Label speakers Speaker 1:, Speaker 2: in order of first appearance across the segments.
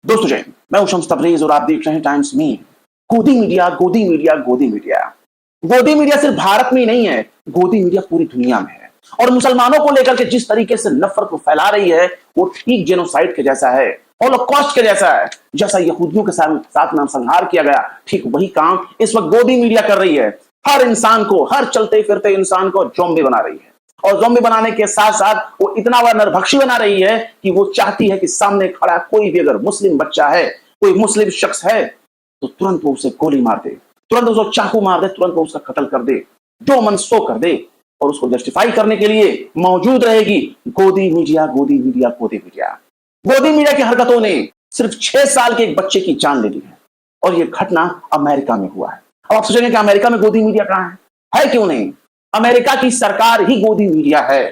Speaker 1: दोस्तों जय हिंद, मैं हूं शम्स तबरेज और आप देख रहे हैं टाइम्स मी। गोदी मीडिया, गोदी मीडिया, गोदी मीडिया। गोदी मीडिया सिर्फ भारत में ही नहीं है, गोदी मीडिया पूरी दुनिया में है। और मुसलमानों को लेकर के जिस तरीके से नफरत को फैला रही है, वो ठीक जेनोसाइड के जैसा है, हॉलोकॉस्ट के जैसा है। जैसा यहूदियों के साथ नरसंहार किया गया, ठीक वही काम इस वक्त गोदी मीडिया कर रही है। हर इंसान को, हर चलते फिरते इंसान को ज़ॉम्बी बना रही है। और ज़ॉम्बी बनाने के साथ साथ वो इतना बड़ा नरभक्षी बना रही है कि वो चाहती है कि सामने खड़ा कोई भी अगर मुस्लिम बच्चा है, कोई मुस्लिम शख्स है, तो तुरंत वो उसे गोली मार दे, तुरंत उसको चाकू मार दे, तुरंत वो उसका कत्ल कर दे, जो मन सो कर दे। और उसको जस्टिफाई करने के लिए मौजूद रहेगी गोदी मीडिया, गोदी मीडिया, गोदी मीडिया। गोदी मीडिया की हरकतों ने सिर्फ 6 साल के एक बच्चे की जान ले ली है। और यह घटना अमेरिका में हुआ है। अब आप सोचेंगे कि अमेरिका में गोदी मीडिया कहां है क्यों नहीं? अमेरिका की सरकार ही गोदी मीडिया है।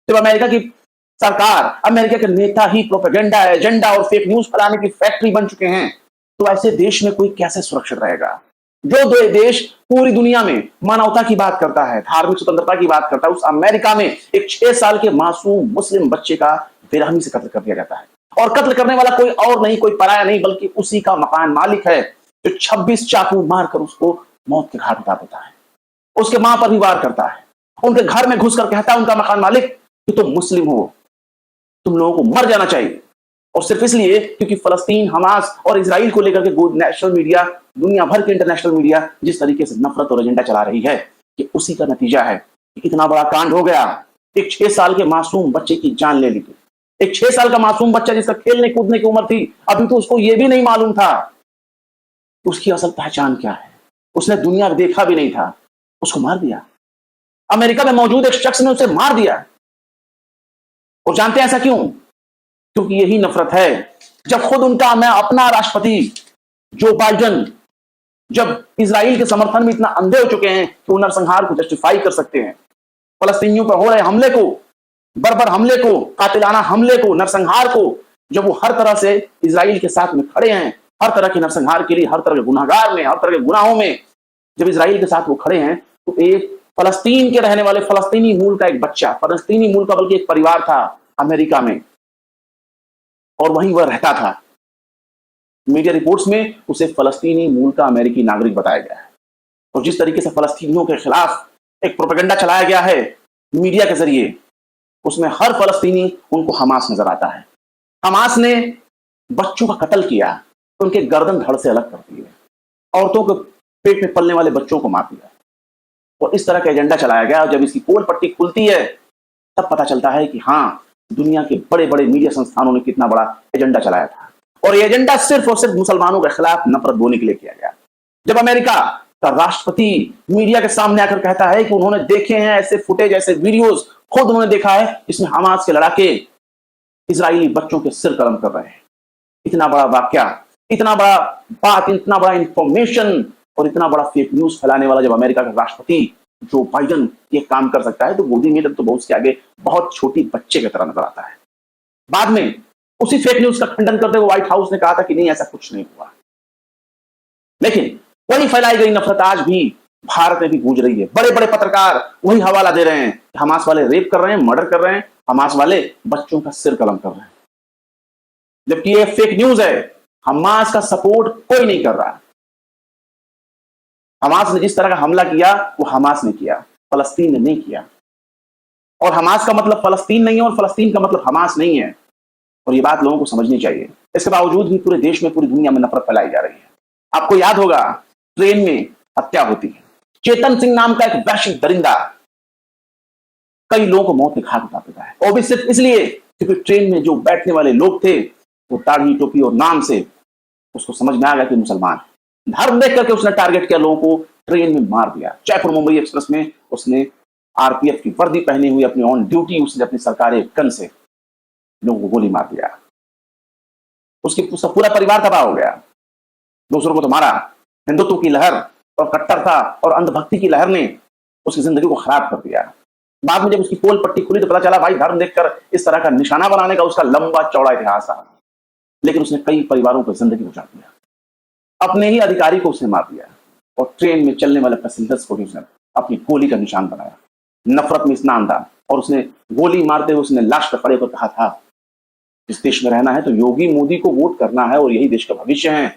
Speaker 1: जब अमेरिका की सरकार, अमेरिका के नेता ही प्रोपेगेंडा, एजेंडा और फेक न्यूज फैलाने की फैक्ट्री बन चुके हैं, तो ऐसे देश में कोई कैसे सुरक्षित रहेगा? जो देश पूरी दुनिया में मानवता की बात करता है, धार्मिक स्वतंत्रता की बात करता है, उस अमेरिका में एक 6 साल के मासूम मुस्लिम बच्चे का बेरहमी से कत्ल कर दिया जाता है। और कत्ल करने वाला कोई और नहीं, कोई पराया नहीं, बल्कि उसी का मकान मालिक है, जो 26 चाकू मारकर उसको मौत के घाट उतार देता है। उसके मां पर भी वार करता है, उनके घर में घुसकर कहता है उनका मकान मालिक कि तुम मुस्लिम हो, तुम लोगों को मर जाना चाहिए। और सिर्फ इसलिए क्योंकि फलस्तीन, हमास और इजराइल को लेकर के नेशनल मीडिया, दुनिया भर के इंटरनेशनल मीडिया जिस तरीके से नफरत और एजेंडा चला रही है, कि उसी का नतीजा है कि इतना बड़ा कांड हो गया। एक 6 साल के मासूम बच्चे की जान ले ली थी। एक 6 साल का मासूम बच्चा जिसका खेलने कूदने की उम्र थी, अभी तो उसको यह भी नहीं मालूम था उसकी असल पहचान क्या है। उसने दुनिया देखा भी नहीं था, उसको मार दिया। अमेरिका में मौजूद एक शख्स ने उसे मार दिया। और जानते हैं ऐसा क्यों? क्योंकि यही नफरत है। जब खुद उनका मैं अपना राष्ट्रपति जो बाइडेन जब इजराइल के समर्थन में इतना अंधे हो चुके हैं कि वो नरसंहार को जस्टिफाई कर सकते हैं, फलस्तीनियों पर हो रहे हमले को, बर्बर हमले को, कातिलाना हमले को, नरसंहार को, जब वो हर तरह से इजराइल के साथ में खड़े हैं, हर तरह के नरसंहार के लिए, हर तरह के गुनाहगार में, हर तरह के गुनाहों में जब इजराइल के साथ वो खड़े हैं, तो एक फलस्तीन के रहने वाले, फलस्तीनी मूल का एक बच्चा, फलस्तीनी मूल का बल्कि एक परिवार था अमेरिका में, और वहीं वह रहता था। मीडिया रिपोर्ट्स में उसे फलस्तीनी मूल का अमेरिकी नागरिक बताया गया है। और जिस तरीके से फलस्तीनियों के खिलाफ एक प्रोपेगेंडा चलाया गया है मीडिया के जरिए, उसमें हर फलस्तीनी उनको हमास नजर आता है। हमास ने बच्चों का कत्ल किया, उनके गर्दन धड़ से अलग कर दिए, औरतों के पेट में पलने वाले बच्चों को मार दिया। और इस तरह का एजेंडा चलाया गया। और जब इसकी पोल पट्टी खुलती है, तब पता चलता है कि हाँ, दुनिया के बड़े बड़े मीडिया संस्थानों ने कितना बड़ा एजेंडा चलाया था। और ये एजेंडा सिर्फ और सिर्फ मुसलमानों के खिलाफ नफरत बोने के लिए किया गया। जब अमेरिका का राष्ट्रपति मीडिया के सामने आकर कहता है कि उन्होंने देखे हैं ऐसे फुटेज, ऐसे वीडियोस, खुद उन्होंने देखा है जिसमें हमास के लड़ाके इजरायली बच्चों के सिर कलम कर रहे हैं। इतना बड़ा वाक्या, इतना बड़ा बात, इतना बड़ा इंफॉर्मेशन और इतना बड़ा फेक न्यूज फैलाने वाला जब अमेरिका का राष्ट्रपति जो बाइडेन ये काम कर सकता है, तो गोदी मीडिया तो बहुत उसके आगे बहुत छोटी बच्चे की तरह नजर आता है। बाद में उसी फेक न्यूज का खंडन करते हुए व्हाइट हाउस ने कहा था कि नहीं, ऐसा कुछ नहीं हुआ। लेकिन वही फैलाई गई नफरत आज भी भारत में भी गूंज रही है। बड़े बड़े पत्रकार वही हवाला दे रहे हैं, हमास वाले रेप कर रहे हैं, मर्डर कर रहे हैं, हमास वाले बच्चों का सिर कलम कर रहे हैं। जबकि ये फेक न्यूज है। हमास का सपोर्ट कोई नहीं कर रहा। हमास ने जिस तरह का हमला किया वो हमास ने किया, फलस्तीन ने नहीं किया। और हमास का मतलब फलस्तीन नहीं है और फलस्तीन का मतलब हमास नहीं है। और ये बात लोगों को समझनी चाहिए। इसके बावजूद भी पूरे देश में, पूरी दुनिया में नफरत फैलाई जा रही है। आपको याद होगा, ट्रेन में हत्या होती है। चेतन सिंह नाम का एक वैश्विक दरिंदा कई लोगों को मौत के घाट उतार देता है। और भी सिर्फ इसलिए क्योंकि ट्रेन में जो बैठने वाले लोग थे, वो दाढ़ी, टोपी और नाम से उसको समझ में आ गया कि मुसलमान है। धर्म देख करके उसने टारगेट किया, लोगों को ट्रेन में मार दिया। जयपुर मुंबई एक्सप्रेस में उसने आरपीएफ की वर्दी पहनी हुई, अपनी ऑन ड्यूटी, उसने अपनी सरकारी गन से लोगों को गोली मार दिया। उसका पूरा परिवार तबाह हो गया। दूसरों को तो मारा। हिंदुत्व की लहर और कट्टरता और अंधभक्ति की लहर ने उसकी जिंदगी को खराब कर दिया। बाद में जब उसकी पोल पट्टी खुली तो पता चला भाई, धर्म देखकर इस तरह का निशाना बनाने का उसका लंबा चौड़ा इतिहास था। लेकिन उसने कई परिवारों की जिंदगी उजाड़ दिया। अपने ही अधिकारी को उसने मार दिया और ट्रेन में चलने वाले पैसेंजर्स को भी उसने अपनी गोली का निशान बनाया। नफरत में इतना अंधा। और उसने गोली मारते हुए उसने लाश पर खड़े होकर कहा था इस देश में रहना है तो योगी मोदी को वोट करना है और यही देश का भविष्य है।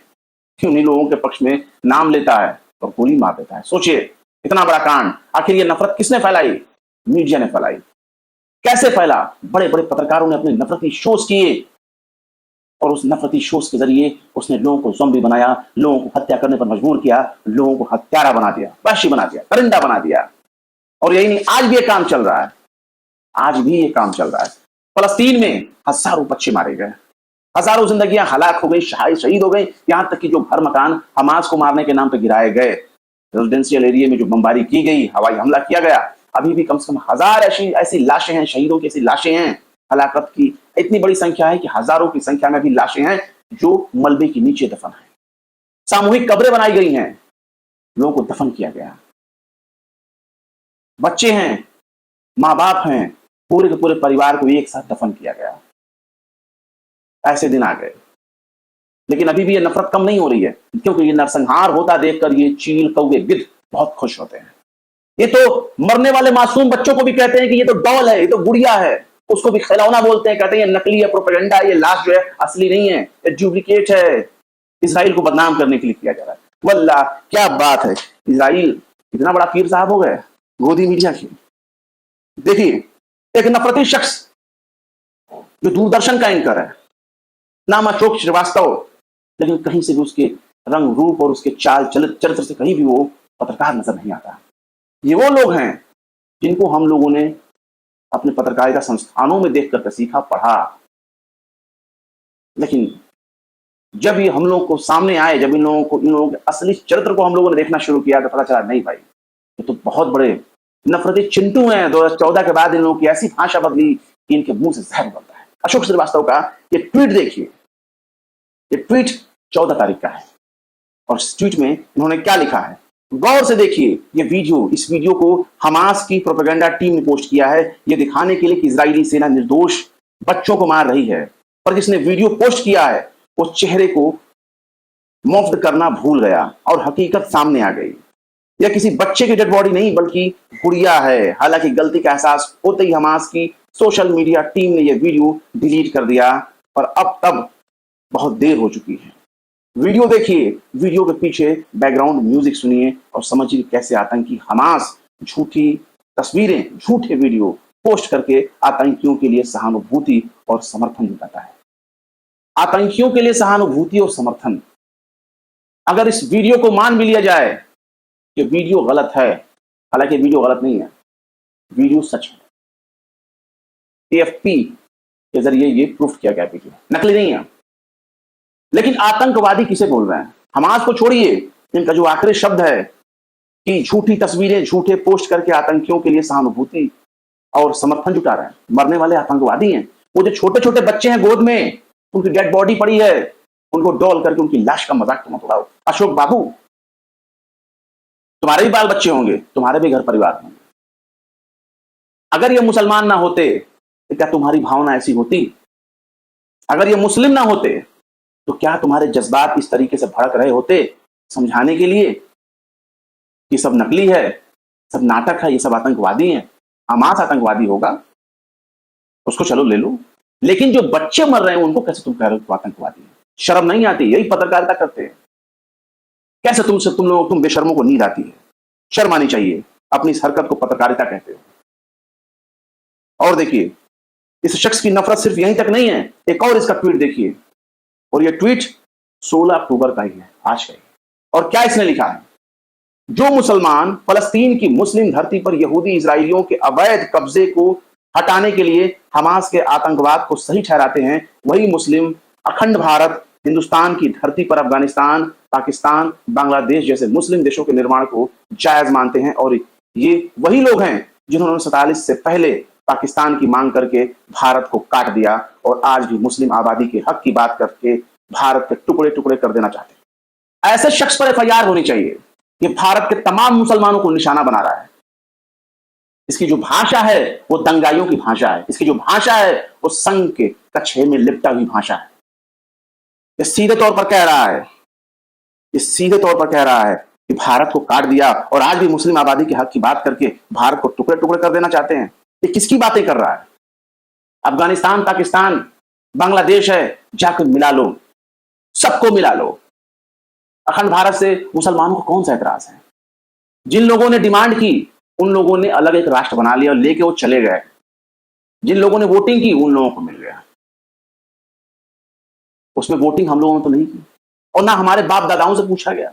Speaker 1: कि उन्हीं लोगों के पक्ष में नाम लेता है और गोली मार देता है। सोचिए, इतना बड़ा कांड, आखिर ये नफरत किसने फैलाई? मीडिया ने फैलाई। कैसे फैला? बड़े बड़े पत्रकारों ने अपने नफरती शोज किए और उस नफरती शोज के जरिए उसने लोगों को ज़ॉम्बी बनाया, लोगों को हत्या करने पर मजबूर किया, लोगों को हत्यारा बना दिया, वहशी बना दिया, परिंदा बना दिया। और यही नहीं, आज भी ये काम चल रहा है। आज भी ये काम चल रहा है। फलस्तीन में हजारों बच्चे मारे गए, हजारों जिंदगियां हलाक हो गई, शहीद हो गई। यहां तक कि जो घर मकान हमास को मारने के नाम पर गिराए गए, रेजिडेंशियल एरिया में जो बमबारी की गई, हवाई हमला किया गया, अभी भी कम से कम 1000 ऐसी लाशें हैं, शहीदों की ऐसी लाशें हैं। हलाकत की इतनी बड़ी संख्या है कि हजारों की संख्या में भी लाशें हैं जो मलबे के नीचे दफन है। सामूहिक कब्रें बनाई गई हैं, लोगों को दफन किया गया। बच्चे हैं, मां बाप हैं, पूरे के पूरे परिवार को एक साथ दफन किया गया। ऐसे दिन आ गए, लेकिन अभी भी ये नफरत कम नहीं हो रही है, क्योंकि ये नरसंहार होता देखकर ये चील, कौवे, गिद्ध बहुत खुश होते हैं। ये तो मरने वाले मासूम बच्चों को भी कहते हैं कि ये तो डॉल है, ये तो गुड़िया है, उसको भी खिलौना बोलते हैं, कहते हैं ये नकली है, प्रोपेगेंडा है, ये लाश जो है असली नहीं है, ये डुप्लीकेट है। इसराइल को बदनाम करने के लिए किया जा रहा है। वल्लाह क्या बात है, इसराइल इतना बड़ा पीर साहब हो गए गोदी मीडिया की। देखिए, एक नफरती शख्स जो दूरदर्शन का एंकर है, नाम अशोक श्रीवास्तव, लेकिन कहीं से भी उसके रंग रूप और उसके चाल चरित्र से कहीं भी वो पत्रकार नजर नहीं आता। ये वो लोग हैं जिनको हम लोगों ने अपने पत्रकारिता संस्थानों में देख करके सीखा, पढ़ा, लेकिन जब ये हम लोग को सामने आए, जब इन लोगों के असली चरित्र को हम लोगों ने देखना शुरू किया, तो पता चला नहीं भाई, ये तो बहुत बड़े नफरती चिंटू हैं। 2014 के बाद इन लोगों की ऐसी भाषा बदली कि इनके मुंह से जहर निकलता है। अशोक श्रीवास्तव का ये ट्वीट देखिए, ये ट्वीट 14 तारीख का है और इस ट्वीट में इन्होंने क्या लिखा है गौर से देखिए। ये वीडियो, इस वीडियो को हमास की प्रोपेगेंडा टीम ने पोस्ट किया है, ये दिखाने के लिए कि इजरायली सेना निर्दोष बच्चों को मार रही है। पर जिसने वीडियो पोस्ट किया है वो चेहरे को मुफ्त करना भूल गया और हकीकत सामने आ गई। यह किसी बच्चे की डेड बॉडी नहीं बल्कि गुड़िया है। हालांकि गलती का एहसास होते ही हमास की सोशल मीडिया टीम ने यह वीडियो डिलीट कर दिया, पर अब तब बहुत देर हो चुकी है। वीडियो देखिए, वीडियो के पीछे बैकग्राउंड म्यूजिक सुनिए और समझिए कैसे आतंकी हमास झूठी तस्वीरें, झूठे वीडियो पोस्ट करके आतंकियों के लिए सहानुभूति और समर्थन जुटाता है। आतंकियों के लिए सहानुभूति और समर्थन। अगर इस वीडियो को मान भी लिया जाए कि वीडियो गलत है, हालांकि वीडियो गलत नहीं है, वीडियो सच है। एएफपी के जरिए ये प्रूफ किया गया वीडियो नकली नहीं है। लेकिन आतंकवादी किसे बोल रहे हैं? हमास को छोड़िए, इनका जो आखिरी शब्द है कि झूठी तस्वीरें, झूठे पोस्ट करके आतंकियों के लिए सहानुभूति और समर्थन जुटा रहे हैं। मरने वाले आतंकवादी हैं वो, जो छोटे छोटे बच्चे हैं गोद में, उनकी डेड बॉडी पड़ी है, उनको डॉल करके उनकी लाश का मजाक तो मत उड़ाओ। अशोक बाबू, तुम्हारे भी बाल बच्चे होंगे, तुम्हारे भी घर परिवार होंगे। अगर ये मुसलमान ना होते तो क्या तुम्हारी भावना ऐसी होती? अगर ये मुस्लिम ना होते तो क्या तुम्हारे जज्बात इस तरीके से भड़क रहे होते समझाने के लिए कि सब नकली है, सब नाटक है, ये सब आतंकवादी हैं? हमास आतंकवादी होगा, उसको चलो ले लो, लेकिन जो बच्चे मर रहे हैं उनको कैसे तुम कह रहे हो आतंकवादी है? शर्म नहीं आती? यही पत्रकारिता करते हैं। कैसे तुम बेशर्मों को नींद आती है? शर्म आनी चाहिए। अपनी इस हरकत को पत्रकारिता कहते हो। और देखिए, इस शख्स की नफरत सिर्फ यहीं तक नहीं है, एक और इसका ट्वीट देखिए, और यह ट्वीट 16 अक्टूबर का ही है, आज का ही। और क्या इसने लिखा है? जो मुसलमान फलस्तीन की मुस्लिम धरती पर यहूदी इजरायलियों के अवैध कब्जे को हटाने के लिए हमास के आतंकवाद को सही ठहराते हैं, वही मुस्लिम अखंड भारत, हिंदुस्तान की धरती पर अफगानिस्तान, पाकिस्तान, बांग्लादेश जैसे मुस्लिम देशों के निर्माण को जायज मानते हैं। और ये वही लोग हैं जिन्होंने 47 से पहले पाकिस्तान की मांग करके भारत को काट दिया और आज भी मुस्लिम आबादी के हक की बात करके भारत के टुकड़े टुकड़े कर देना चाहते हैं। ऐसे शख्स पर एफआईआर होनी चाहिए। ये भारत के तमाम मुसलमानों को निशाना बना रहा है। इसकी जो भाषा है वो दंगाइयों की भाषा है। इसकी जो भाषा है वो संघ के कछे में लिपटा हुई भाषा है। ये सीधे तौर पर कह रहा है, ये सीधे तौर पर कह रहा है कि भारत को काट दिया और आज भी मुस्लिम आबादी के हक की बात करके भारत को टुकड़े टुकड़े कर देना चाहते हैं। ये किसकी बातें कर रहा है? अफगानिस्तान, पाकिस्तान बांग्लादेश है, जाकर मिला लो, सबको मिला लो। अखंड भारत से मुसलमानों को कौन सा एतराज है? जिन लोगों ने डिमांड की उन लोगों ने अलग एक राष्ट्र बना लिया और लेके वो चले गए। जिन लोगों ने वोटिंग की उन लोगों को मिल गया। उसमें वोटिंग हम लोगों ने तो नहीं की और ना हमारे बाप दादाओं से पूछा गया।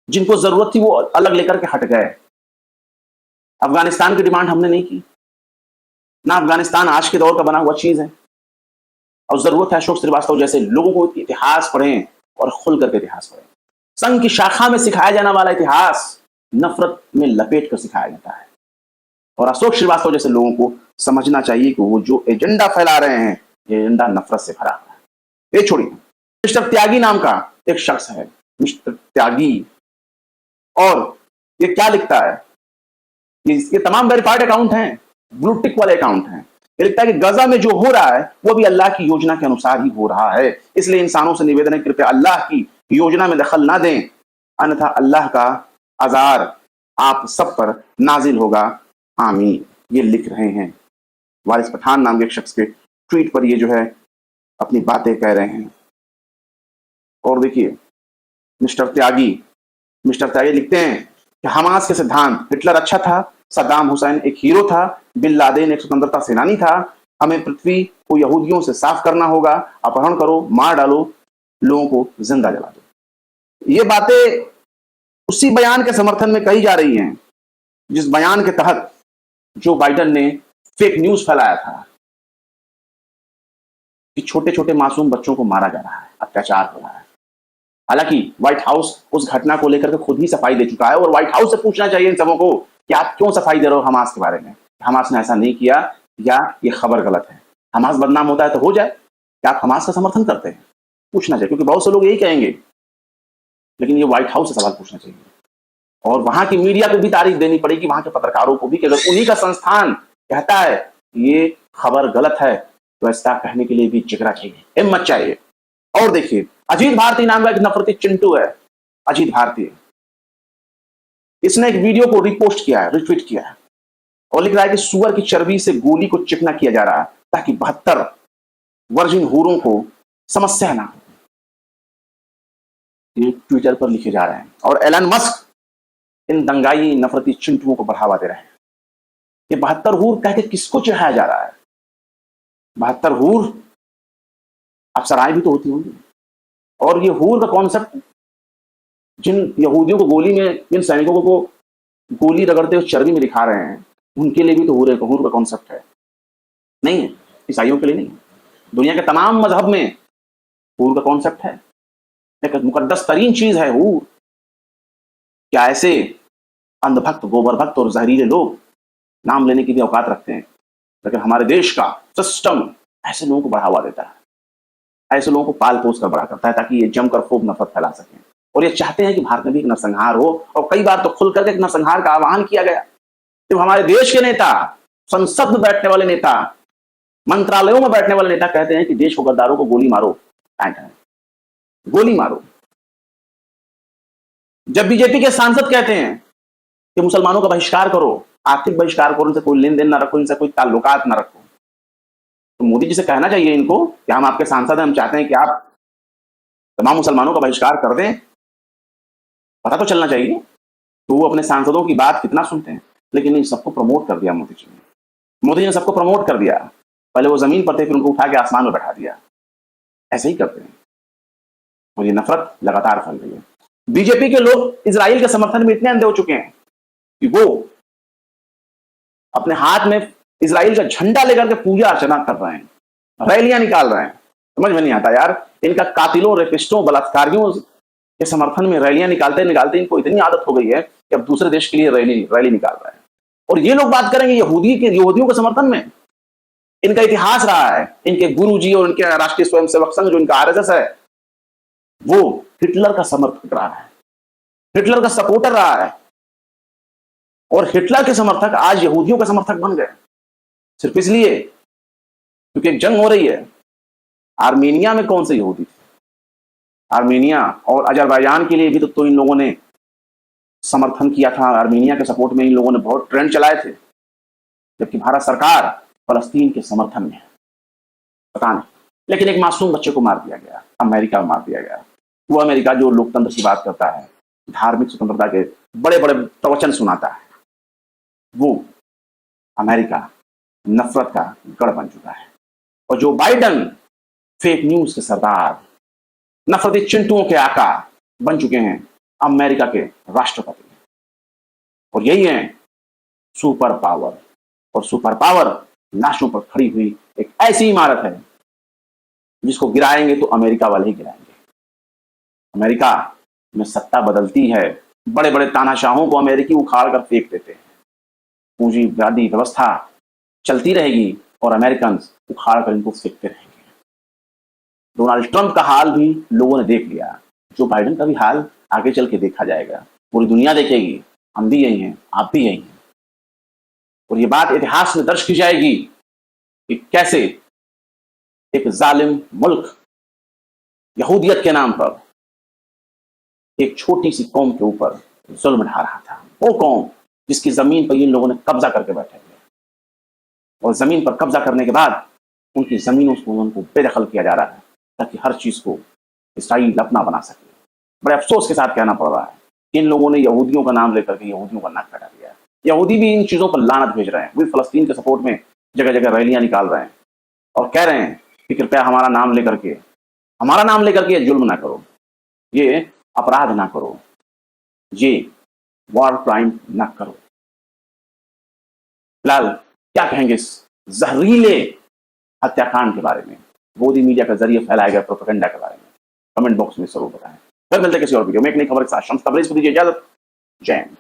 Speaker 1: जिनको जरूरत थी वो अलग लेकर के हट गए। अफगानिस्तान की डिमांड हमने नहीं की ना। अफगानिस्तान आज के दौर का बना हुआ चीज है और जरूरत है अशोक श्रीवास्तव जैसे लोगों को इतिहास पढ़ें और खुल करके इतिहास पढ़ें। संघ की शाखा में सिखाया जाने वाला इतिहास नफरत में लपेट कर सिखाया जाता है और अशोक श्रीवास्तव जैसे लोगों को समझना चाहिए कि वो जो एजेंडा फैला रहे हैं ये एजेंडा नफरत से भरा हुआ है। ये छोड़िए, मिस्टर त्यागी नाम का एक शख्स है, मिस्टर त्यागी, और ये क्या लिखता है? ये तमाम वेरीफाइड अकाउंट हैं, ब्लू टिक वाले अकाउंट हैं। ये लिखता है कि गजा में जो हो रहा है वो भी अल्लाह की योजना के अनुसार ही हो रहा है, इसलिए इंसानों से निवेदन है कृपया अल्लाह की योजना में दखल ना दें, अन्यथा अल्लाह का अज़ार आप सब पर नाजिल होगा, आमीन। ये लिख रहे हैं वारिस पठान नाम के एक शख्स के ट्वीट पर ये जो है अपनी बातें कह रहे हैं। और देखिए मिस्टर त्यागी लिखते हैं कि हमास के सिद्धांत, हिटलर अच्छा था, सद्दाम हुसैन एक हीरो था, बिन लादेन एक स्वतंत्रता सेनानी था, हमें पृथ्वी को यहूदियों से साफ करना होगा, अपहरण करो, मार डालो, लोगों को जिंदा जला दो। ये बातें उसी बयान के समर्थन में कही जा रही हैं जिस बयान के तहत जो बाइडेन ने फेक न्यूज फैलाया था कि छोटे छोटे मासूम बच्चों को मारा जा रहा है, अत्याचार हो रहा है। हालांकि व्हाइट हाउस उस घटना को लेकर के खुद ही सफाई दे चुका है और व्हाइट हाउस से पूछना चाहिए इन सबों को कि आप क्यों सफाई दे रहे हो हमास के बारे में। हमास ने ऐसा नहीं किया या ये खबर गलत है। हमास बदनाम होता है तो हो जाए, क्या आप हमास का समर्थन करते हैं? पूछना चाहिए, क्योंकि बहुत से लोग यही कहेंगे, लेकिन ये व्हाइट हाउस से सवाल पूछना चाहिए और वहां की मीडिया को भी तारीफ देनी पड़ेगी, वहां के पत्रकारों को भी, कि अगर उन्हीं का संस्थान कहता है ये खबर गलत है तो ऐसा कहने के लिए भी जिगरा चाहिए, हिम्मत चाहिए। और देखिए अजीत भारती नाम का एक नफरती चिंटू है, अजीत भारती, इसने एक वीडियो को रिपोस्ट किया है, रिट्वीट किया है और लिख रहा है कि सुअर की चर्बी से गोली को चिकना किया जा रहा है ताकि 72 वर्जिन हूरों को समस्या ना हो। ये ट्विटर पर लिखे जा रहे हैं और एलन मस्क इन दंगाई नफरती चिंटुओं को बढ़ावा दे रहे हैं। ये 72 हूर कह के किसको चढ़ाया जा रहा है? 72 हूर अप्सराएं भी तो होती होंगी। और ये हूर का कॉन्सेप्ट जिन यहूदियों को गोली में, जिन सैनिकों को गोली रगड़ते हुए चर्बी में दिखा रहे हैं, उनके लिए भी तो हूर का कॉन्सेप्ट है, नहीं है? ईसाइयों के लिए नहीं, दुनिया के तमाम मजहब में हूर का कॉन्सेप्ट है। एक मुकद्दस तरीन चीज है हूर। क्या ऐसे अंधभक्त, गोबर भक्त और जहरीले लोग नाम लेने की भी औकात रखते हैं? लेकिन हमारे देश का सिस्टम ऐसे लोगों को बढ़ावा देता है, ऐसे लोगों को पाल पोस कर बड़ा करता है ताकि ये जमकर खूब नफरत फैला सकें। और ये चाहते हैं कि भारत में भी एक नरसंहार हो और कई बार तो खुल करके एक नरसंहार का आह्वान किया गया। जब हमारे देश के नेता, संसद में बैठने वाले नेता, मंत्रालयों में बैठने वाले नेता कहते हैं कि देश को गद्दारों को गोली मारो, गोली मारो। जब बीजेपी के सांसद कहते हैं कि मुसलमानों का बहिष्कार करो, आर्थिक बहिष्कार करो, उनसे कोई लेन देन ना रखो, इनसे कोई ताल्लुकात ना रखो, तो मोदी जी से कहना चाहिए इनको कि हम आपके सांसद हैं, हम चाहते हैं कि आप तमाम मुसलमानों का बहिष्कार कर दें। पता तो चलना चाहिए तो वो अपने सांसदों की बात कितना सुनते हैं। लेकिन इन सबको प्रमोट कर दिया मोदी जी ने। मोदी जी ने सबको प्रमोट कर दिया। पहले वो जमीन पर थे, फिर उनको उठा के आसमान में बैठा दिया। ऐसे ही करते हैं और ये नफरत लगातार फैल रही है। बीजेपी के लोग इजराइल के समर्थन में इतने अंधे हो चुके हैं कि वो अपने हाथ में इजराइल का झंडा लेकर के पूजा अर्चना कर रहे हैं, रैलियां निकाल रहे हैं। समझ में नहीं आता यार, इनका कातिलों, रेपिस्टों, बलात्कारियों के समर्थन में रैलियां निकालते निकालते इनको इतनी आदत हो गई है कि अब दूसरे देश के लिए रैली निकाल रहे हैं। और ये लोग बात करेंगे यहूदियों के समर्थन में। इनका इतिहास रहा है, इनके गुरुजी और इनके राष्ट्रीय स्वयंसेवक संघ जो इनका आरएसएस है, वो हिटलर का समर्थक रहा है, हिटलर का सपोर्टर रहा है। और हिटलर के समर्थक आज यहूदियों के समर्थक बन गए, सिर्फ इसलिए क्योंकि एक जंग हो रही है। आर्मेनिया में कौन से यहूदी थे? आर्मेनिया और अजरबैजान के लिए भी तो इन लोगों ने समर्थन किया था। आर्मेनिया के सपोर्ट में इन लोगों ने बहुत ट्रेंड चलाए थे, जबकि भारत सरकार फलस्तीन के समर्थन में है। पता नहीं लेकिन एक मासूम बच्चे को मार दिया गया, अमेरिका में मार दिया गया। वो अमेरिका जो लोकतंत्र की बात करता है, धार्मिक स्वतंत्रता के बड़े बड़े प्रवचन सुनाता है, वो अमेरिका नफरत का गढ़ बन चुका है। और जो बाइडन फेक न्यूज के सरदार, नफरती चिंटुओं के आका बन चुके हैं, अमेरिका के राष्ट्रपति। और यही है सुपर पावर। और सुपर पावर लाशों पर खड़ी हुई एक ऐसी इमारत है जिसको गिराएंगे तो अमेरिका वाले ही गिराएंगे। अमेरिका में सत्ता बदलती है, बड़े बड़े तानाशाहों को अमेरिकी उखाड़ कर फेंक देते हैं। पूंजीवादी व्यवस्था चलती रहेगी और अमेरिकन उखाड़ कर इनको फेंकते रहेंगे। डोनाल्ड ट्रंप का हाल भी लोगों ने देख लिया, जो बाइडेन का भी हाल आगे चल के देखा जाएगा। पूरी दुनिया देखेगी, हम भी यही हैं, आप भी यही हैं। और ये बात इतिहास में दर्ज की जाएगी कि कैसे एक जालिम मुल्क यहूदियत के नाम पर एक छोटी सी कौम के ऊपर जुल्म ढा रहा था। वो कौम जिसकी जमीन पर इन लोगों ने कब्जा करके बैठे हुए, और जमीन पर कब्जा करने के बाद उनकी जमीनों को उनको बेदखल किया जा रहा है ताकि हर चीज को इसराइल अपना बना सके। बड़े अफसोस के साथ कहना पड़ रहा है कि इन लोगों ने यहूदियों का नाम लेकर के यहूदियों का नाक कटा दिया। यहूदी भी इन चीजों पर लानत भेज रहे हैं। वे फलस्तीन के सपोर्ट में जगह जगह रैलियां निकाल रहे हैं और कह रहे हैं कि कृपया हमारा नाम लेकर के जुल्म ना करो, ये अपराध ना करो, ये वॉर क्राइम ना करो। फिलहाल क्या कहेंगे इस जहरीले हत्याकांड के बारे में, गोदी मीडिया के जरिए फैलाए गए प्रोपेगेंडा के बारे में? कमेंट बॉक्स में जरूर बताएं। फिर मिलते हैं किसी और वीडियो में एक नई खबर के साथ। शम्स तबरेज़ को दीजिए इजाजत। जय हिंद।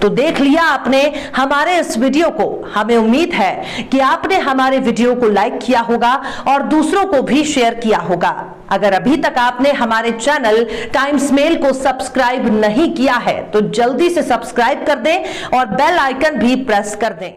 Speaker 2: तो देख लिया आपने हमारे इस वीडियो को। हमें उम्मीद है कि आपने हमारे वीडियो को लाइक किया होगा और दूसरों को भी शेयर किया होगा। अगर अभी तक आपने हमारे चैनल टाइम्स मेल को सब्सक्राइब नहीं किया है तो जल्दी से सब्सक्राइब कर दें और बेल आइकन भी प्रेस कर दें।